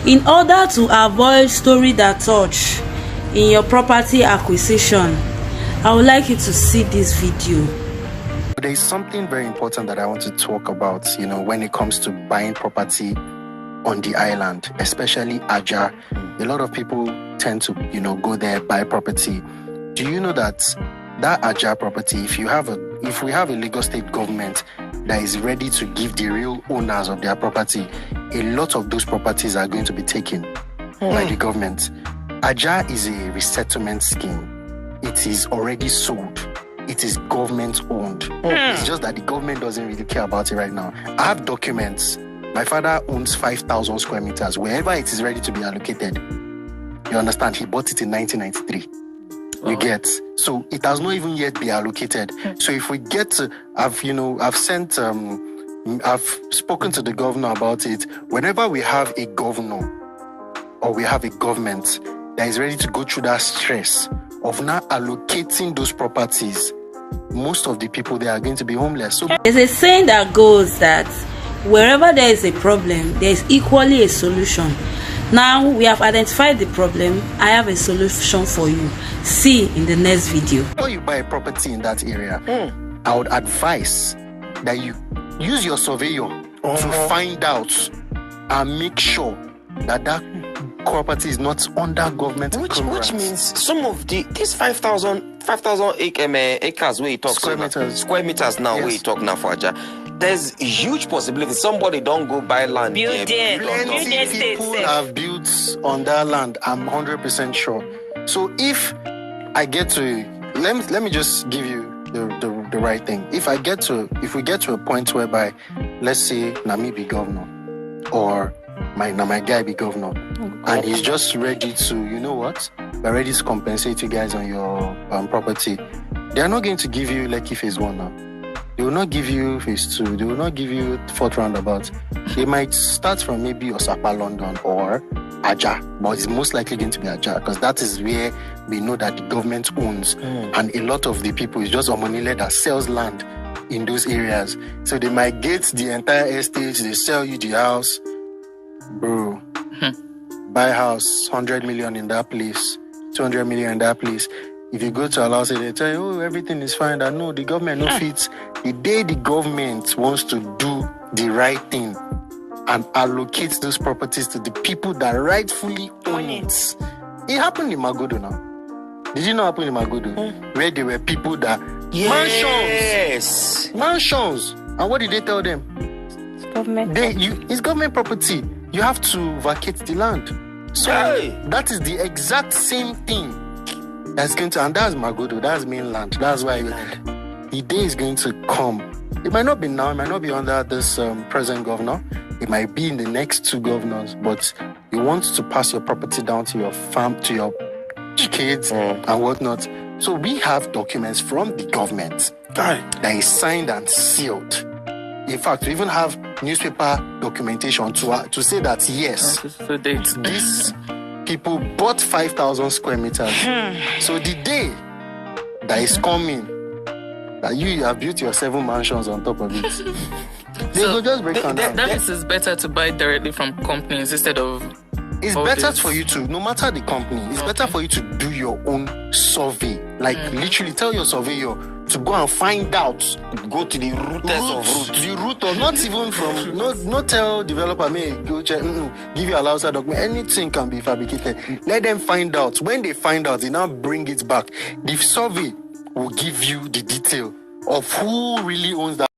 In order to avoid story that touch in your property acquisition, I would like you to see this video. There is something very important that I want to talk about, when it comes to buying property on the island, especially Ajao. A lot of people tend to, go there, buy property. Do you know that Ajao property, if we have a Lagos state government that is ready to give the real owners of their property, a lot of those properties are going to be taken by the government. Ajao is a resettlement scheme. It is already sold. It is government owned. It's just that the government doesn't really care about it right now. I have documents. My father owns 5,000 square meters. Wherever it is ready to be allocated, you understand? He bought it in 1993. You get? So it has not even yet been allocated. So if we get to, I've spoken to the governor about it. Whenever we have a governor or we have a government that is ready to go through that stress of now allocating those properties, most of the people there are going to be homeless. So there's a saying that goes that wherever there is a problem, there is equally a solution. Now we have identified the problem. I have a solution for you. See in the next video. Before you buy a property in that area, I would advise that you use your surveyor to find out and make sure that property is not under government which means some of these 5,000 acres where you talk square meters now, yes. where you talk now for Ajao, there's a huge possibility somebody don't go buy land. Plenty people have built on that land. I'm 100% sure. So if I get to, let me just give you the right thing. If we get to a point whereby, let's say Nami be governor or my guy be governor, and he's just ready to, we're ready to compensate you guys on your property. They are not going to give you Lekki phase 1 now. They will not give you phase 2. They will not give you 4th roundabout. They might start from maybe Osapa, London, or Ajao, but it's most likely going to be Ajao because that is where we know that the government owns, and a lot of the people is just Omonile that sells land in those areas. So they might get the entire estate. They sell you the house, bro. Buy house, 100 million in that place, 200 million in that place. If you go to Allow, they tell you, everything is fine. That no, the government no fits. The day the government wants to do the right thing and allocate those properties to the people that rightfully own it. It happened in Magodo now. Did you know happen in Magodo? Where there were people that mansions. And what did they tell them? It's government. It's government property. You have to vacate the land. So that is the exact same thing that's going to, and that's Magodo, that's mainland. That's why the day is going to come. It might not be now, it might not be under this present governor. It might be in the next 2 governors, but you want to pass your property down to your to your kids and whatnot. So we have documents from the government that is signed and sealed. In fact, we even have newspaper documentation to say that yes, these people bought 5,000 square meters. So the day that is coming, that you have built your 7 mansions on top of it, they will just break down. That means it's better to buy directly from companies instead of. It's better for you to, no matter the company, it's better for you to do your own survey. Like literally tell your surveyor to go and find out. Go to the root or not even from, not tell developer, go check, give you allowance document. Anything can be fabricated. Let them find out. When they find out, they now bring it back. The survey will give you the detail of who really owns that.